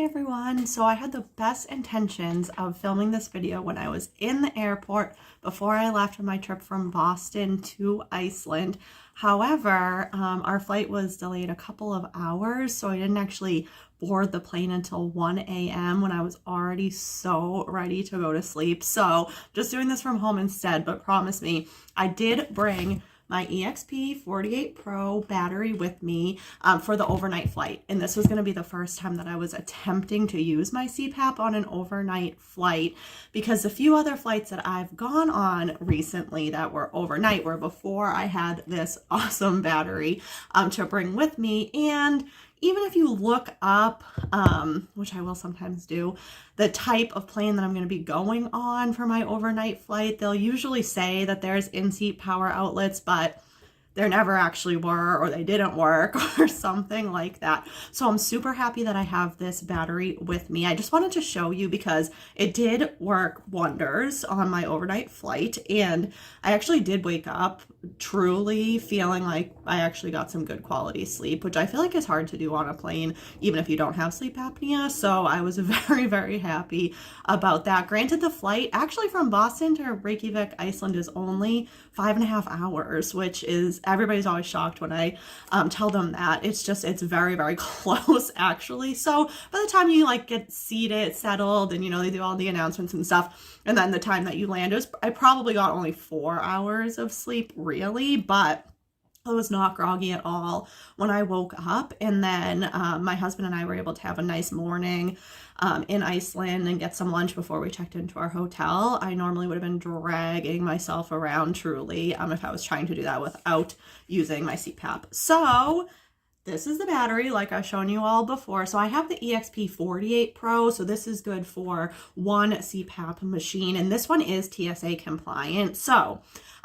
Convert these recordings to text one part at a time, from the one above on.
everyone. So I had the best intentions of filming this video when I was in the airport before I left on my trip from Boston to Iceland. However, our flight was delayed a couple of hours, so I didn't actually board the plane until 1 a.m. when I was already so ready to go to sleep. So just doing this from home instead, but promise me, I did bring my EXP48 Pro battery with me for the overnight flight. And this was going to be the first time that I was attempting to use my CPAP on an overnight flight, because a few other flights that I've gone on recently that were overnight were before I had this awesome battery to bring with me. And even if you look up, which I will sometimes do, the type of plane that I'm going to be going on for my overnight flight, they'll usually say that there's in-seat power outlets, but there never actually were, or they didn't work, or something like that. So I'm super happy that I have this battery with me. I just wanted to show you because it did work wonders on my overnight flight, and I actually did wake up truly feeling like I actually got some good quality sleep, which I feel like is hard to do on a plane, even if you don't have sleep apnea. So I was very, very happy about that. Granted, the flight actually from Boston to Reykjavik, Iceland is only 5.5 hours, which is, everybody's always shocked when I tell them that. It's very, very close actually. So by the time you like get seated, settled, and they do all the announcements and stuff, and then the time that you land, I probably got only 4 hours of sleep really, but I was not groggy at all when I woke up. And then my husband and I were able to have a nice morning in Iceland and get some lunch before we checked into our hotel. I normally would have been dragging myself around truly if I was trying to do that without using my CPAP. So this is the battery like I've shown you all before. So I have the EXP48 Pro. So this is good for one CPAP machine. And this one is TSA compliant. So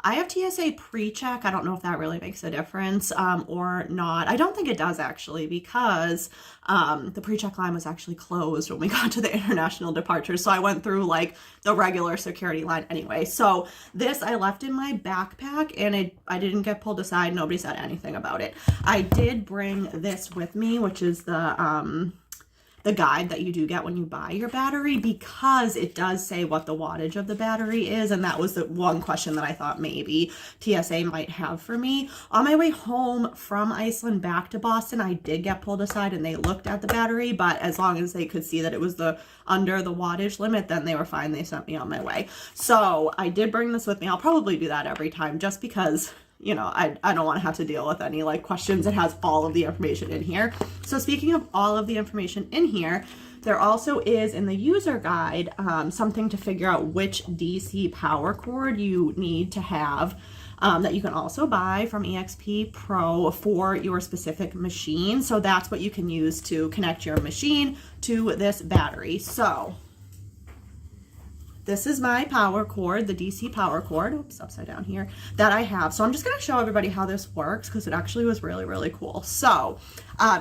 I have TSA pre-check. I don't know if that really makes a difference or not. I don't think it does actually, because the pre-check line was actually closed when we got to the international departure. So I went through like the regular security line anyway. So this I left in my backpack, and I didn't get pulled aside. Nobody said anything about it. I did bring this with me, which is the guide that you do get when you buy your battery, because it does say what the wattage of the battery is. And that was the one question that I thought maybe TSA might have for me. On my way home from Iceland back to Boston, I did get pulled aside and they looked at the battery, but as long as they could see that it was under the wattage limit, then they were fine. They sent me on my way. So I did bring this with me. I'll probably do that every time, just because I don't want to have to deal with any like questions. It has all of the information in here. So speaking of all of the information in here, there also is in the user guide something to figure out which DC power cord you need to have that you can also buy from EXP Pro for your specific machine. So that's what you can use to connect your machine to this battery. So this is my power cord, the DC power cord, oops, upside down here, that I have. So I'm just going to show everybody how this works, because it actually was really, really cool. So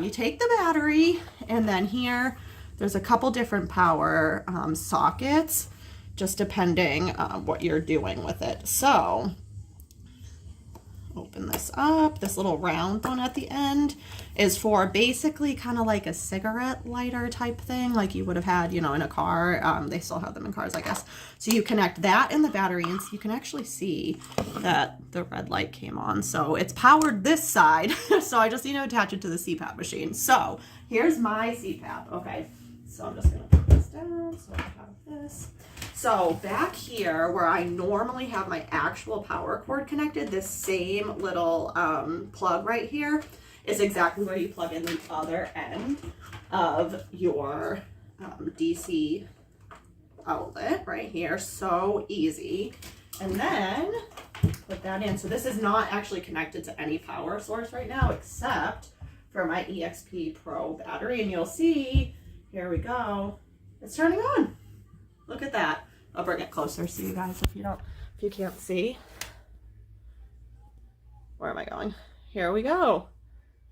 you take the battery, and then here, there's a couple different power sockets, just depending what you're doing with it. So open this up. This little round one at the end is for basically kind of like a cigarette lighter type thing, like you would have had, in a car. They still have them in cars, I guess. So you connect that in the battery, and so you can actually see that the red light came on. So it's powered this side. So I just need to attach it to the CPAP machine. So here's my CPAP. Okay, so I'm just going to put this down so I have this. So back here where I normally have my actual power cord connected, this same little plug right here is exactly where you plug in the other end of your DC outlet right here. So easy. And then put that in. So this is not actually connected to any power source right now, except for my EXP Pro battery. And you'll see, here we go, it's turning on. Look at that. I'll bring it closer so you guys, if you can't see. Where am I going? Here we go.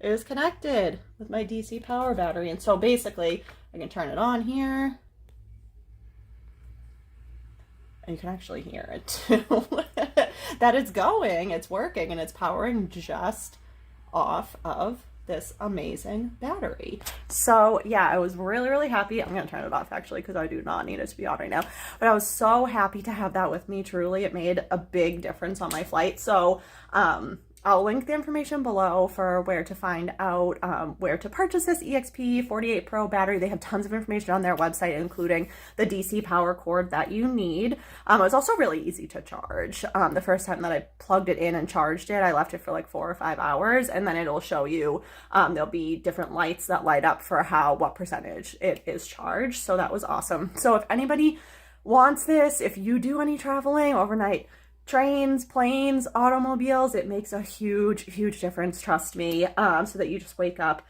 It is connected with my DC power battery. And so basically I can turn it on here, and you can actually hear it too. That it's going, it's working, and it's powering just off of this amazing battery. So yeah, I was really, really happy. I'm gonna turn it off actually because I do not need it to be on right now. But I was so happy to have that with me. Truly, it made a big difference on my flight. So I'll link the information below for where to find out where to purchase this EXP 48 Pro battery. They have tons of information on their website, including the DC power cord that you need. It was also really easy to charge. The first time that I plugged it in and charged it, I left it for like 4 or 5 hours, and then it'll show you, there'll be different lights that light up for what percentage it is charged. So that was awesome. So if anybody wants this, if you do any traveling overnight, trains, planes, automobiles, it makes a huge, huge difference, trust me, so that you just wake up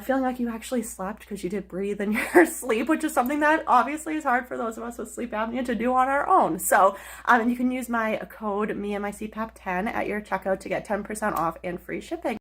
feeling like you actually slept because you did breathe in your sleep, which is something that obviously is hard for those of us with sleep apnea to do on our own. So, and you can use my code, me and my CPAP 10 at your checkout to get 10% off and free shipping.